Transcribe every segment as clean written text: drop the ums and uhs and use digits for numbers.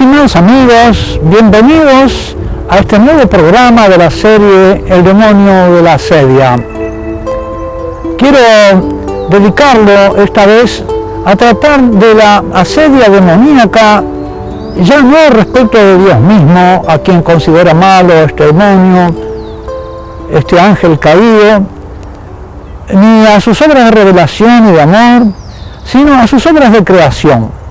Estimados amigos, bienvenidos a este nuevo programa de la serie El demonio de la asedia. Quiero dedicarlo esta vez a tratar de la asedia demoníaca, ya no respecto de Dios mismo, a quien considera malo este demonio, este ángel caído, ni a sus obras de revelación y de amor, sino a sus obras de creación.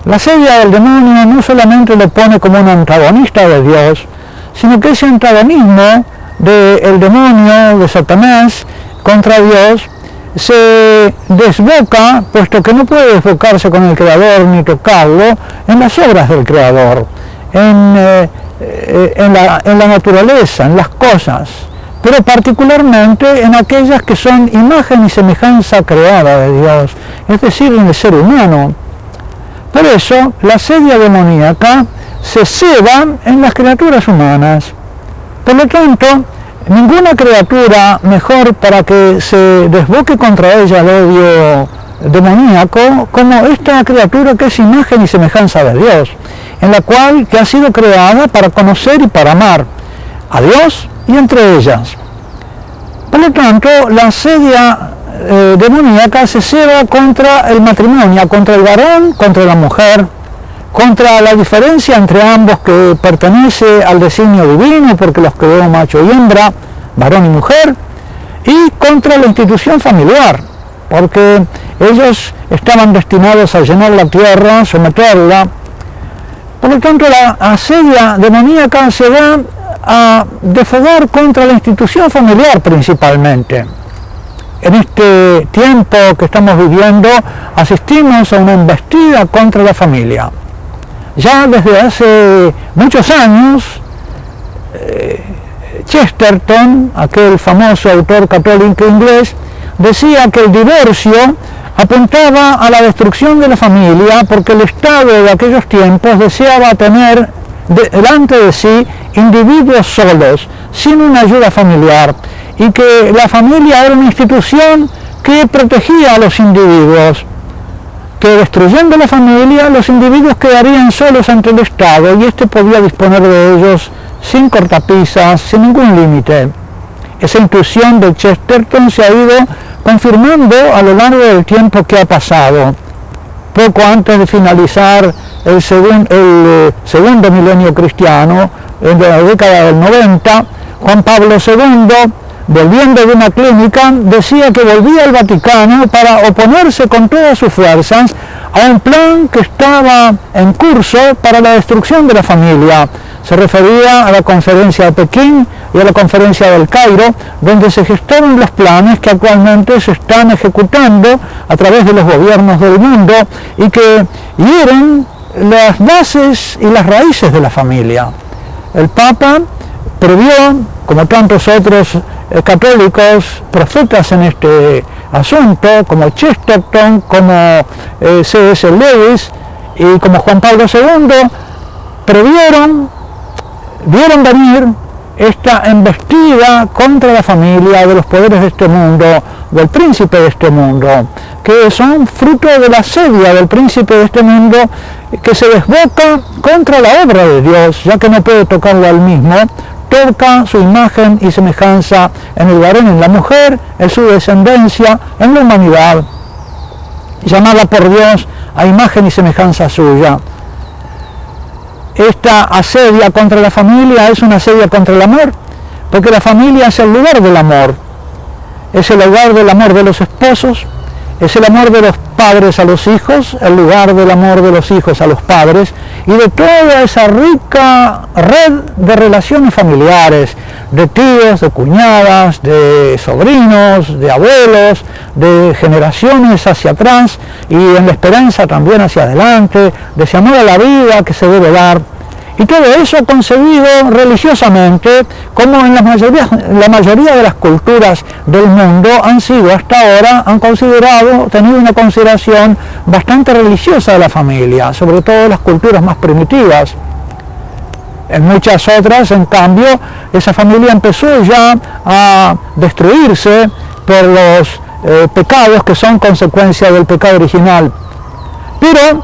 La asedia del demonio no solamente lo pone como un antagonista de Dios, sino que ese antagonismo del demonio, de Satanás, contra Dios, se desboca, puesto que no puede desbocarse con el Creador ni tocarlo, en las obras del Creador, en la naturaleza, en las cosas, pero particularmente en aquellas que son imagen y semejanza creada de Dios, es decir, en el ser humano. Por eso, la asedia demoníaca se ceba en las criaturas humanas. Por lo tanto, ninguna criatura mejor para que se desboque contra ella el odio demoníaco como esta criatura que es imagen y semejanza de Dios, en la cual que ha sido creada para conocer y para amar a Dios y entre ellas. Por lo tanto, la asedia demoníaca se ceba contra el matrimonio, contra el varón, contra la mujer, contra la diferencia entre ambos que pertenece al designio divino, porque los creó macho y hembra, varón y mujer, y contra la institución familiar, porque ellos estaban destinados a llenar la tierra, someterla. Por lo tanto, la asedia demoníaca se va a desfogar contra la institución familiar principalmente. En este tiempo que estamos viviendo, asistimos a una embestida contra la familia. Ya desde hace muchos años, Chesterton, aquel famoso autor católico inglés, decía que el divorcio apuntaba a la destrucción de la familia, porque el Estado de aquellos tiempos deseaba tener delante de sí individuos solos, sin una ayuda familiar, y que la familia era una institución que protegía a los individuos, que destruyendo la familia los individuos quedarían solos ante el Estado y éste podía disponer de ellos sin cortapisas, sin ningún límite. Esa intuición de Chesterton se ha ido confirmando a lo largo del tiempo que ha pasado. Poco antes de finalizar el segundo milenio cristiano, en la década del 90, Juan Pablo II, volviendo de una clínica, decía que volvía al Vaticano para oponerse con todas sus fuerzas a un plan que estaba en curso para la destrucción de la familia. Se refería a la conferencia de Pekín y a la conferencia del Cairo, donde se gestaron los planes que actualmente se están ejecutando a través de los gobiernos del mundo y que hieren las bases y las raíces de la familia. El Papa previó, como tantos otros católicos profetas en este asunto, como Chesterton, como C.S. Lewis y como Juan Pablo II, vieron venir esta embestida contra la familia de los poderes de este mundo, del príncipe de este mundo, que son fruto de la asedia del príncipe de este mundo, que se desboca contra la obra de Dios, ya que no puede tocarlo al mismo, toca su imagen y semejanza en el varón y en la mujer, en su descendencia, en la humanidad, llamada por Dios a imagen y semejanza suya. Esta asedia contra la familia es una asedia contra el amor, porque la familia es el lugar del amor, es el lugar del amor de los esposos, es el amor de los padres a los hijos, el lugar del amor de los hijos a los padres y de toda esa rica red de relaciones familiares, de tíos, de cuñadas, de sobrinos, de abuelos, de generaciones hacia atrás y en la esperanza también hacia adelante, de ese amor a la vida que se debe dar. Y todo eso concebido religiosamente, como en la mayoría de las culturas del mundo han sido hasta ahora, han tenido una consideración bastante religiosa de la familia, sobre todo las culturas más primitivas. En muchas otras, en cambio, esa familia empezó ya a destruirse por los pecados que son consecuencia del pecado original. Pero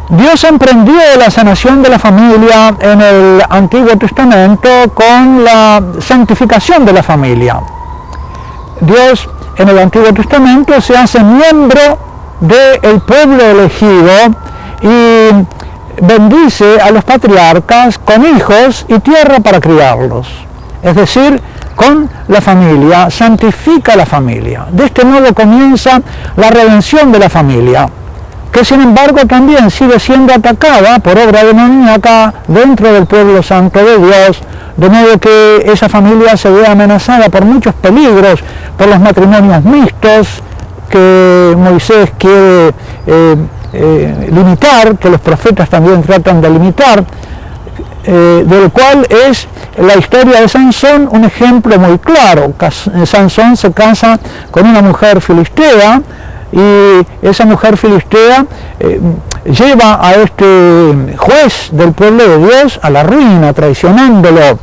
Dios emprendió la sanación de la familia en el Antiguo Testamento con la santificación de la familia. Dios en el Antiguo Testamento se hace miembro del pueblo elegido y bendice a los patriarcas con hijos y tierra para criarlos. Es decir, con la familia, santifica la familia. De este modo comienza la redención de la familia, que sin embargo también sigue siendo atacada por obra demoníaca dentro del pueblo santo de Dios, de modo que esa familia se ve amenazada por muchos peligros, por los matrimonios mixtos que Moisés quiere limitar, que los profetas también tratan de limitar, del cual es la historia de Sansón un ejemplo muy claro. Sansón se casa con una mujer filistea y esa mujer filistea lleva a este juez del pueblo de Dios a la ruina, traicionándolo.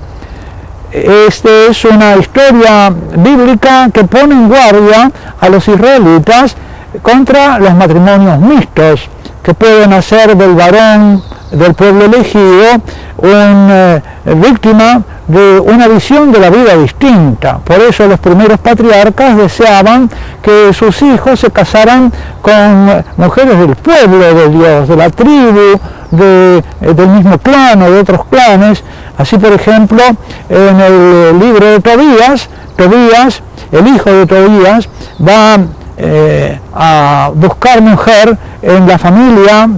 Esta es una historia bíblica que pone en guardia a los israelitas contra los matrimonios mixtos que pueden hacer del varón del pueblo elegido una víctima de una visión de la vida distinta. Por eso los primeros patriarcas deseaban que sus hijos se casaran con mujeres del pueblo de Dios, de la tribu, del mismo clan o de otros clanes. Así, por ejemplo, en el libro de Tobías, el hijo de Tobías, va a buscar mujer en la familia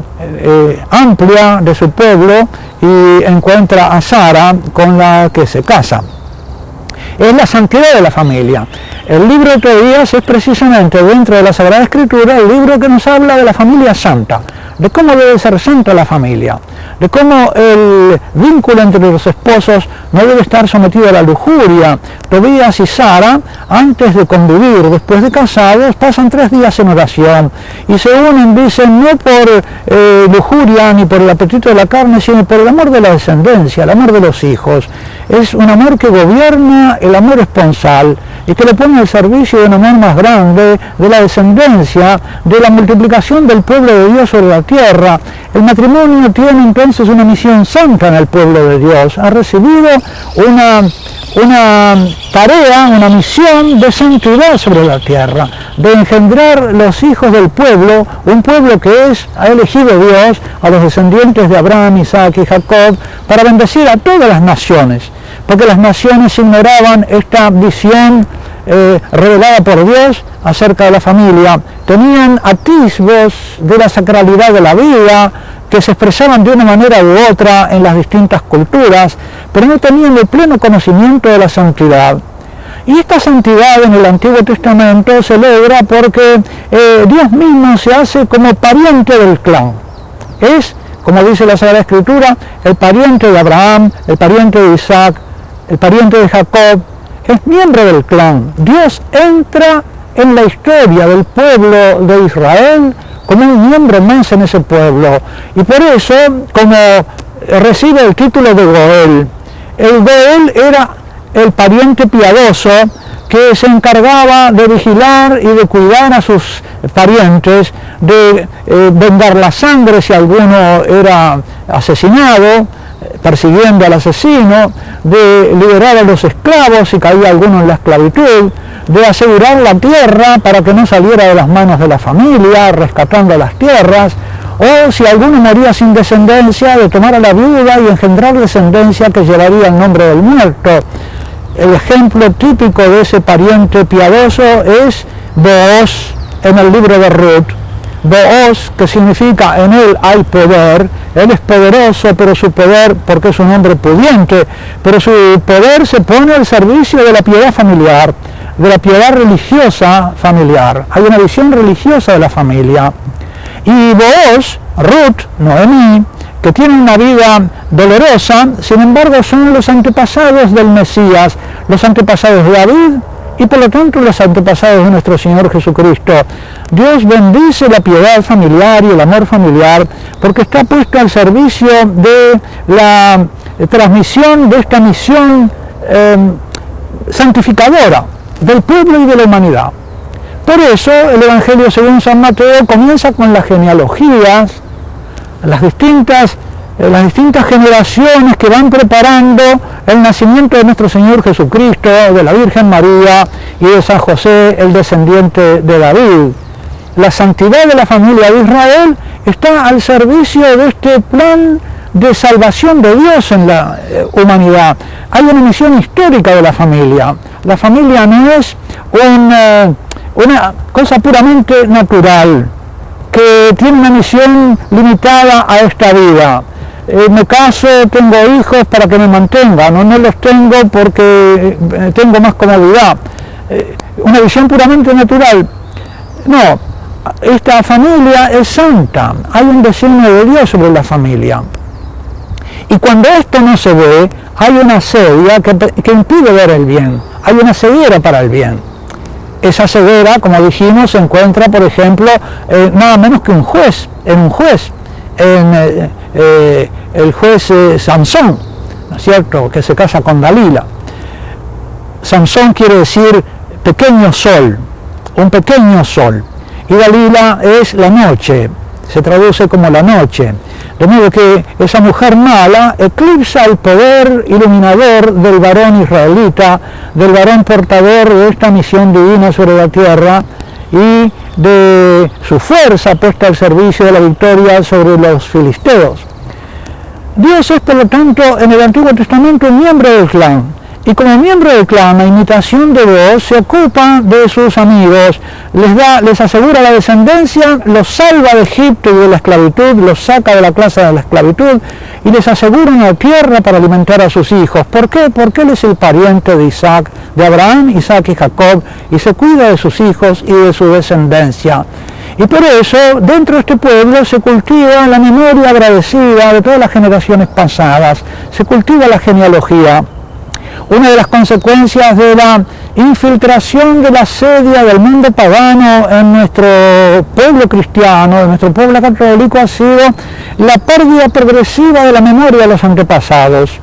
amplia de su pueblo y encuentra a Sara, con la que se casa. Es la santidad de la familia. El libro de Tobías es precisamente, dentro de la Sagrada Escritura, el libro que nos habla de la familia santa, de cómo debe ser santa la familia, de cómo el vínculo entre los esposos no debe estar sometido a la lujuria. Tobías y Sara, antes de convivir, después de casados, pasan 3 días en oración y se unen, dicen, no por lujuria ni por el apetito de la carne, sino por el amor de la descendencia, el amor de los hijos. Es un amor que gobierna el amor esponsal y que le pone al servicio de un amor más grande, de la descendencia, de la multiplicación del pueblo de Dios sobre la tierra. El matrimonio tiene entonces una misión santa en el pueblo de Dios. Ha recibido una tarea, una misión de santidad sobre la tierra, de engendrar los hijos del pueblo, un pueblo que ha elegido Dios a los descendientes de Abraham, Isaac y Jacob, para bendecir a todas las naciones, porque las naciones ignoraban esta visión revelada por Dios acerca de la familia. Tenían atisbos de la sacralidad de la vida, que se expresaban de una manera u otra en las distintas culturas, pero no tenían el pleno conocimiento de la santidad. Y esta santidad en el Antiguo Testamento se logra porque Dios mismo se hace como pariente del clan. Es, como dice la Sagrada Escritura, el pariente de Abraham, el pariente de Isaac, el pariente de Jacob, es miembro del clan. Dios entra en la historia del pueblo de Israel como un miembro más en ese pueblo, y por eso, como recibe el título de Goel. El Goel era el pariente piadoso que se encargaba de vigilar y de cuidar a sus parientes, de vengar la sangre si alguno era asesinado, persiguiendo al asesino, de liberar a los esclavos si caía alguno en la esclavitud, de asegurar la tierra para que no saliera de las manos de la familia, rescatando las tierras, o si alguno moría sin descendencia, de tomar a la viuda y engendrar descendencia que llevaría el nombre del muerto. El ejemplo típico de ese pariente piadoso es Booz en el libro de Ruth. Booz, que significa en él hay poder. Él es poderoso, pero su poder, porque es un hombre pudiente, pero su poder se pone al servicio de la piedad familiar, de la piedad religiosa familiar. Hay una visión religiosa de la familia. Y Booz, Ruth, Noemí, que tienen una vida dolorosa, sin embargo son los antepasados del Mesías, los antepasados de David y por lo tanto los antepasados de nuestro Señor Jesucristo. Dios bendice la piedad familiar y el amor familiar porque está puesto al servicio de la transmisión de esta misión santificadora del pueblo y de la humanidad. Por eso el Evangelio según San Mateo comienza con las genealogías las distintas generaciones que van preparando el nacimiento de nuestro Señor Jesucristo, de la Virgen María y de San José, el descendiente de David. La santidad de la familia de Israel está al servicio de este plan de salvación de Dios en la humanidad. Hay una misión histórica de la familia. La familia no es una cosa puramente natural, que tiene una misión limitada a esta vida. Me caso, tengo hijos para que me mantengan, no los tengo porque tengo más comodidad. Una visión puramente natural. No, esta familia es santa, hay un designio de Dios sobre la familia. Y cuando esto no se ve, hay una sedia que impide ver el bien, hay una ceguera para el bien. Esa ceguera, como dijimos, se encuentra, por ejemplo, nada menos que en un juez, el juez Sansón, ¿no es cierto?, que se casa con Dalila. Sansón quiere decir pequeño sol, un pequeño sol, y Dalila es la noche, se traduce como la noche. De modo que esa mujer mala eclipsa el poder iluminador del varón israelita, del varón portador de esta misión divina sobre la tierra y de su fuerza puesta al servicio de la victoria sobre los filisteos. Dios es, por lo tanto, en el Antiguo Testamento un miembro del clan, y como miembro del clan, a imitación de Dios, se ocupa de sus amigos, les asegura la descendencia, los salva de Egipto y de la esclavitud, los saca de la casa de la esclavitud y les asegura una tierra para alimentar a sus hijos. ¿Por qué? Porque él es el pariente de Isaac, de Abraham, Isaac y Jacob, y se cuida de sus hijos y de su descendencia. Y por eso, dentro de este pueblo se cultiva la memoria agradecida de todas las generaciones pasadas, se cultiva la genealogía. Una de las consecuencias de la infiltración de la asedia del mundo pagano en nuestro pueblo cristiano, en nuestro pueblo católico, ha sido la pérdida progresiva de la memoria de los antepasados.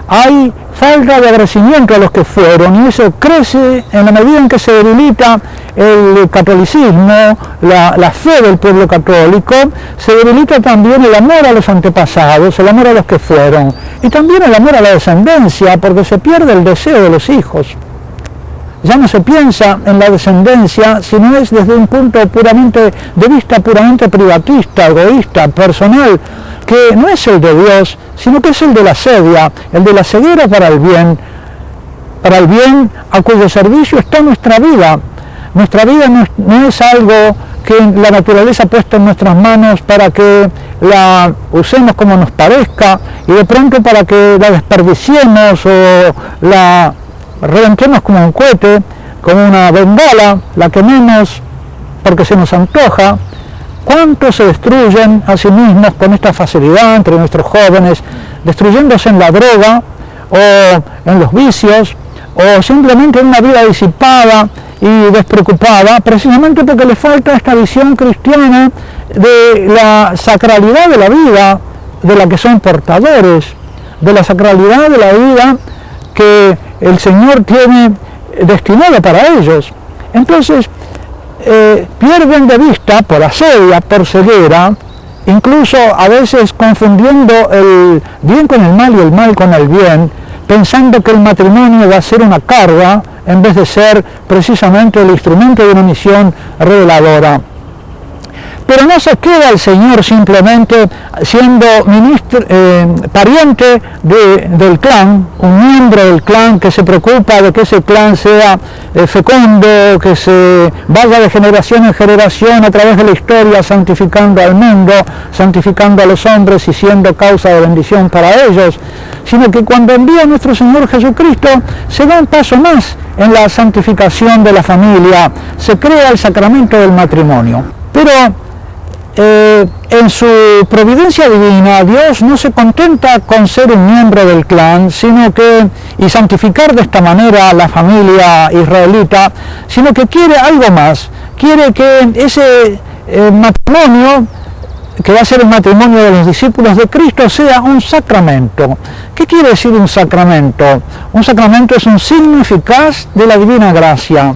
Hay falta de agradecimiento a los que fueron, y eso crece en la medida en que se debilita el catolicismo, la fe del pueblo católico, se debilita también el amor a los antepasados, el amor a los que fueron, y también el amor a la descendencia, porque se pierde el deseo de los hijos. Ya no se piensa en la descendencia, sino es desde un punto de vista puramente privatista, egoísta, personal, que no es el de Dios, sino que es el de la asedia, el de la ceguera para el bien a cuyo servicio está nuestra vida. Nuestra vida no es algo que la naturaleza ha puesto en nuestras manos para que la usemos como nos parezca y de pronto para que la desperdiciemos o la reventemos como un cohete, como una bengala, la quememos porque se nos antoja. ¿Cuántos se destruyen a sí mismos con esta facilidad entre nuestros jóvenes, destruyéndose en la droga o en los vicios o simplemente en una vida disipada y despreocupada, precisamente porque les falta esta visión cristiana de la sacralidad de la vida de la que son portadores, de la sacralidad de la vida que el Señor tiene destinada para ellos? Entonces, pierden de vista por asedia, por ceguera, incluso a veces confundiendo el bien con el mal y el mal con el bien, pensando que el matrimonio va a ser una carga en vez de ser precisamente el instrumento de una misión reveladora. Pero no se queda el Señor simplemente siendo pariente del clan, un miembro del clan que se preocupa de que ese clan sea fecundo, que se vaya de generación en generación a través de la historia, santificando al mundo, santificando a los hombres y siendo causa de bendición para ellos, sino que cuando envía a nuestro Señor Jesucristo se da un paso más en la santificación de la familia, se crea el sacramento del matrimonio. Pero en su providencia divina, Dios no se contenta con ser un miembro del clan, y santificar de esta manera a la familia israelita, sino que quiere algo más. Quiere que ese matrimonio, que va a ser el matrimonio de los discípulos de Cristo, sea un sacramento. ¿Qué quiere decir un sacramento? Un sacramento es un signo eficaz de la divina gracia.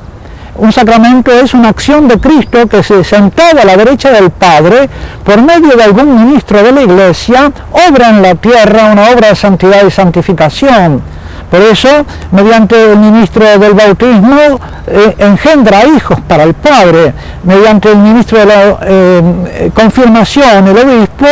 Un sacramento es una acción de Cristo que se sentado a la derecha del Padre, por medio de algún ministro de la Iglesia, obra en la tierra una obra de santidad y santificación. Por eso, mediante el ministro del bautismo, engendra hijos para el Padre. Mediante el ministro de la confirmación, el obispo,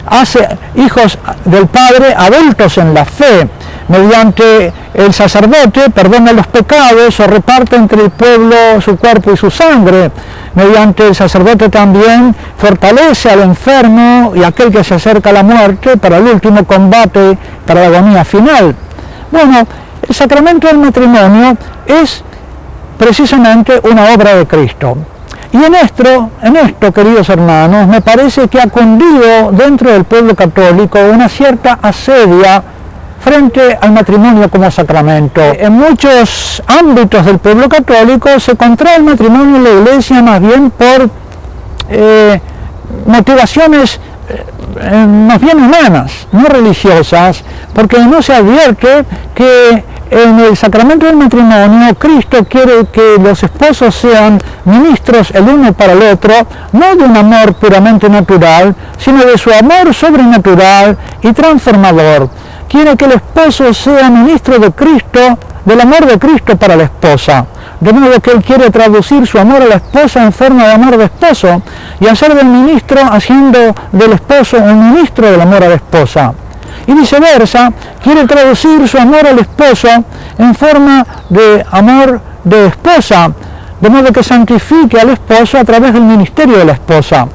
hace hijos del Padre adultos en la fe. Mediante el sacerdote perdona los pecados o reparte entre el pueblo su cuerpo y su sangre. Mediante el sacerdote también fortalece al enfermo y aquel que se acerca a la muerte para el último combate, para la agonía final. Bueno, el sacramento del matrimonio es precisamente una obra de Cristo. Y en esto, queridos hermanos, me parece que ha cundido dentro del pueblo católico una cierta asedia frente al matrimonio como sacramento. En muchos ámbitos del pueblo católico se contrae el matrimonio en la Iglesia más bien por motivaciones más bien humanas, no religiosas, porque no se advierte que en el sacramento del matrimonio Cristo quiere que los esposos sean ministros el uno para el otro, no de un amor puramente natural, sino de su amor sobrenatural y transformador. Quiere que el esposo sea ministro de Cristo, del amor de Cristo para la esposa. De modo que él quiere traducir su amor a la esposa en forma de amor de esposo y hacer del ministro, haciendo del esposo un ministro del amor a la esposa. Y viceversa, quiere traducir su amor al esposo en forma de amor de esposa, de modo que santifique al esposo a través del ministerio de la esposa.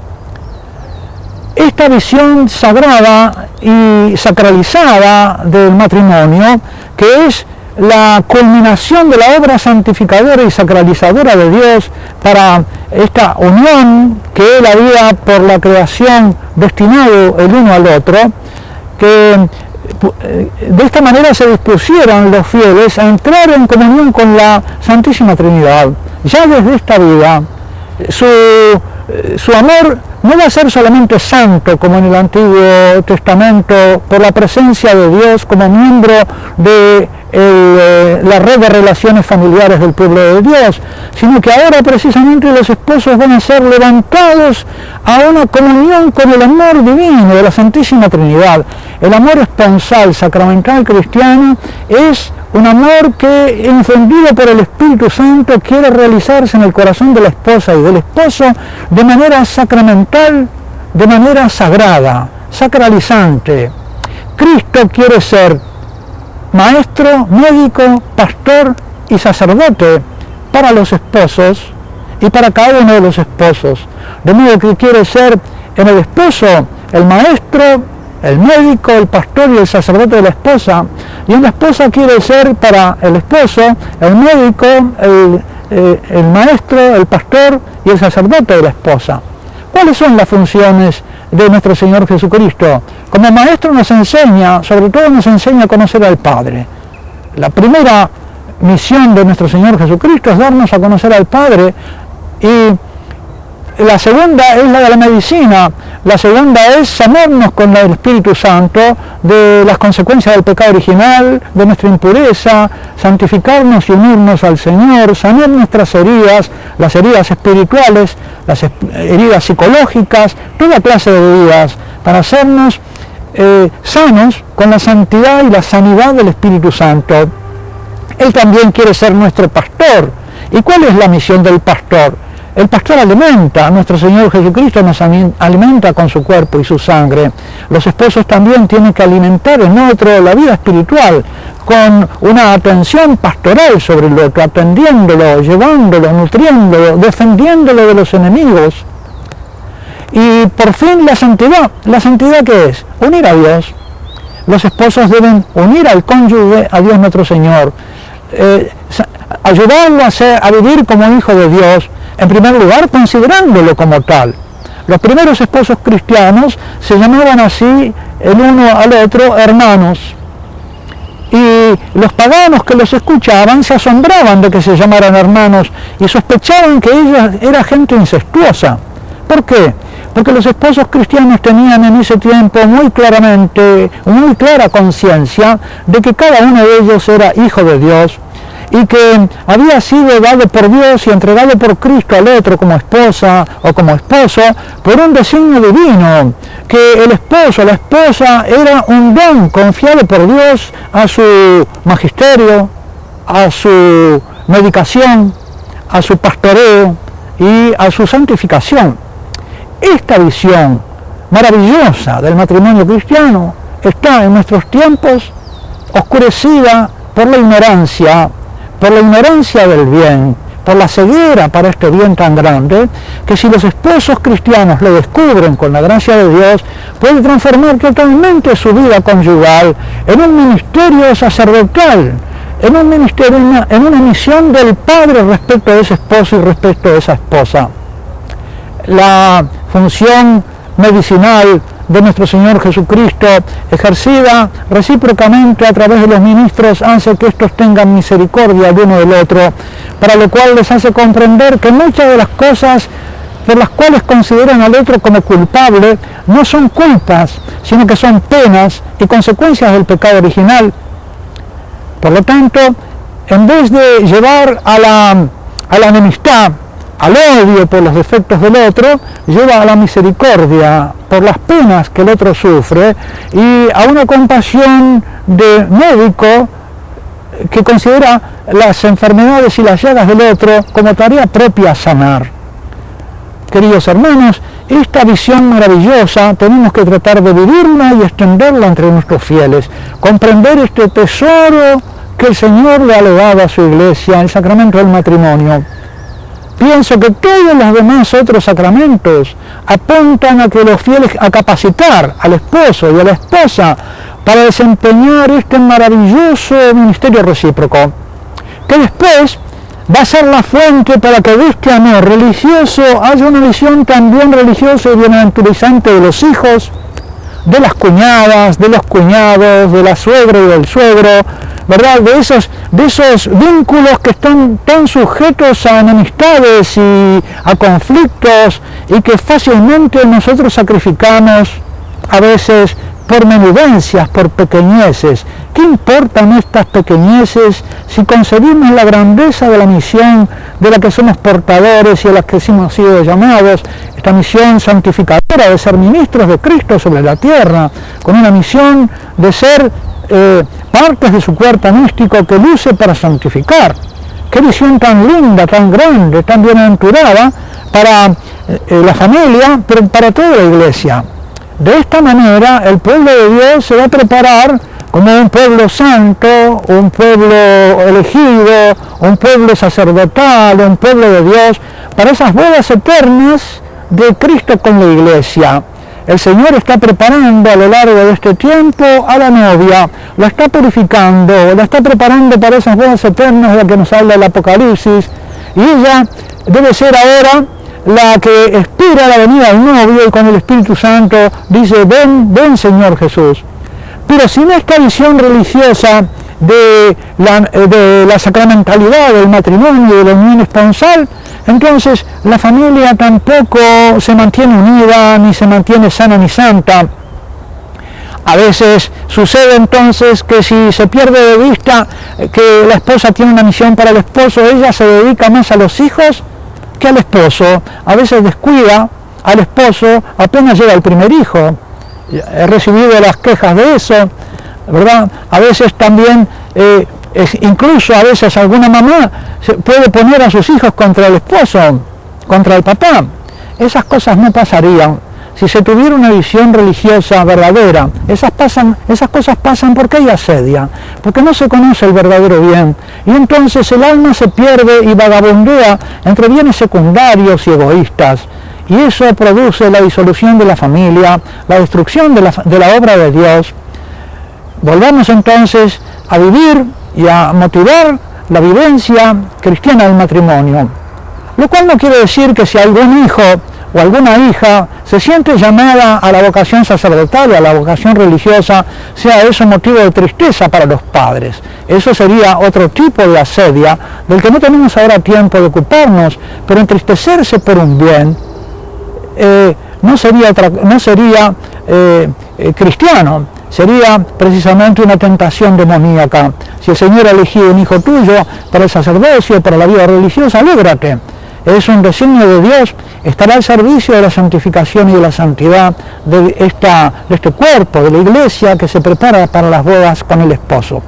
Esta visión sagrada y sacralizada del matrimonio, que es la culminación de la obra santificadora y sacralizadora de Dios para esta unión que Él había por la creación destinado el uno al otro, que de esta manera se dispusieron los fieles a entrar en comunión con la Santísima Trinidad. Ya desde esta vida, su amor no va a ser solamente santo como en el Antiguo Testamento por la presencia de Dios como miembro de la red de relaciones familiares del pueblo de Dios, sino que ahora precisamente los esposos van a ser levantados a una comunión con el amor divino de la Santísima Trinidad. El amor esponsal sacramental cristiano es un amor que, encendido por el Espíritu Santo, quiere realizarse en el corazón de la esposa y del esposo de manera sacramental, de manera sagrada, sacralizante. Cristo quiere ser maestro, médico, pastor y sacerdote para los esposos y para cada uno de los esposos. De modo que quiere ser en el esposo el maestro, el médico, el pastor y el sacerdote de la esposa, y en la esposa quiere ser para el esposo el médico, el maestro, el pastor y el sacerdote de la esposa. ¿Cuáles son las funciones de nuestro Señor Jesucristo? Como maestro nos enseña, sobre todo nos enseña a conocer al Padre. La primera misión de nuestro Señor Jesucristo es darnos a conocer al Padre, y la segunda es la de la medicina. La segunda es sanarnos con el Espíritu Santo de las consecuencias del pecado original, de nuestra impureza, santificarnos y unirnos al Señor, sanar nuestras heridas, las heridas espirituales, las heridas psicológicas, toda clase de heridas, para hacernos sanos con la santidad y la sanidad del Espíritu Santo. Él también quiere ser nuestro pastor. ¿Y cuál es la misión del pastor? El pastor alimenta, nuestro Señor Jesucristo nos alimenta con su cuerpo y su sangre. Los esposos también tienen que alimentar en otro la vida espiritual, con una atención pastoral sobre el otro, atendiéndolo, llevándolo, nutriéndolo, defendiéndolo de los enemigos. Y por fin la santidad. ¿La santidad qué es? Unir a Dios. Los esposos deben unir al cónyuge a Dios nuestro Señor, ayudarlo a vivir como hijo de Dios, en primer lugar considerándolo como tal. Los primeros esposos cristianos se llamaban así el uno al otro hermanos, y los paganos que los escuchaban se asombraban de que se llamaran hermanos y sospechaban que ella era gente incestuosa. ¿Por qué? Porque los esposos cristianos tenían en ese tiempo muy clara conciencia de que cada uno de ellos era hijo de Dios, y que había sido dado por Dios y entregado por Cristo al otro como esposa o como esposo por un designio divino, que el esposo, la esposa era un don confiado por Dios a su magisterio, a su medicación, a su pastoreo y a su santificación. Esta visión maravillosa del matrimonio cristiano está en nuestros tiempos oscurecida por la ignorancia del bien, por la ceguera para este bien tan grande, que si los esposos cristianos lo descubren con la gracia de Dios, puede transformar totalmente su vida conyugal en un ministerio sacerdotal, en un ministerio, en una misión del Padre respecto de ese esposo y respecto de esa esposa. La función medicinal de nuestro Señor Jesucristo, ejercida recíprocamente a través de los ministros, hace que estos tengan misericordia el uno del otro, para lo cual les hace comprender que muchas de las cosas por las cuales consideran al otro como culpable no son culpas, sino que son penas y consecuencias del pecado original. Por lo tanto, en vez de llevar a la enemistad, al odio por los defectos del otro, lleva a la misericordia por las penas que el otro sufre y a una compasión de médico que considera las enfermedades y las llagas del otro como tarea propia sanar. Queridos hermanos, esta visión maravillosa tenemos que tratar de vivirla y extenderla entre nuestros fieles, comprender este tesoro que el Señor le ha legado a su iglesia, el sacramento del matrimonio. Pienso que todos los demás otros sacramentos apuntan a que los fieles, a capacitar al esposo y a la esposa para desempeñar este maravilloso ministerio recíproco, que después va a ser la fuente para que de este amor religioso haya una visión también religiosa y bienaventurizante de los hijos, de las cuñadas, de los cuñados, de la suegra y del suegro, ¿verdad? De esos vínculos que están tan sujetos a enemistades y a conflictos y que fácilmente nosotros sacrificamos a veces por menudencias, por pequeñeces. ¿Qué importan estas pequeñeces si concebimos la grandeza de la misión de la que somos portadores y a la que hemos sido llamados, esta misión santificadora de ser ministros de Cristo sobre la tierra, con una misión de ser partes de su cuerpo místico que luce para santificar? Qué visión tan linda, tan grande, tan bienaventurada para la familia, pero para toda la iglesia. De esta manera el pueblo de Dios se va a preparar como un pueblo santo, un pueblo elegido, un pueblo sacerdotal, un pueblo de Dios, para esas bodas eternas de Cristo con la iglesia. El Señor está preparando a lo largo de este tiempo a la novia, la está purificando, la está preparando para esas bodas eternas de las que nos habla el Apocalipsis, y ella debe ser ahora la que espera la venida del novio y con el Espíritu Santo dice: ven, ven Señor Jesús. Pero sin esta visión religiosa de la sacramentalidad del matrimonio y de la unión esponsal, entonces la familia tampoco se mantiene unida, ni se mantiene sana ni santa. A veces sucede entonces que si se pierde de vista que la esposa tiene una misión para el esposo, ella se dedica más a los hijos que al esposo. A veces descuida al esposo apenas llega el primer hijo. He recibido las quejas de eso, ¿verdad? A veces también, incluso a veces alguna mamá puede poner a sus hijos contra el esposo, contra el papá. Esas cosas no pasarían si se tuviera una visión religiosa verdadera. Esas cosas pasan porque hay asedia, porque no se conoce el verdadero bien, y entonces el alma se pierde y vagabundea entre bienes secundarios y egoístas, y eso produce la disolución de la familia, la destrucción de la obra de Dios. Volvamos entonces a vivir y a motivar la vivencia cristiana del matrimonio, lo cual no quiere decir que si algún hijo o alguna hija se siente llamada a la vocación sacerdotal, a la vocación religiosa, sea eso motivo de tristeza para los padres. Eso sería otro tipo de asedia del que no tenemos ahora tiempo de ocuparnos, pero entristecerse por un bien no sería cristiano. sería precisamente una tentación demoníaca. Si el Señor ha elegido un hijo tuyo para el sacerdocio, para la vida religiosa, alégrate. Es un designio de Dios, estará al servicio de la santificación y de la santidad de este cuerpo, de la iglesia que se prepara para las bodas con el esposo.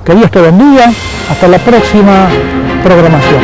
Que Dios te bendiga, hasta la próxima programación.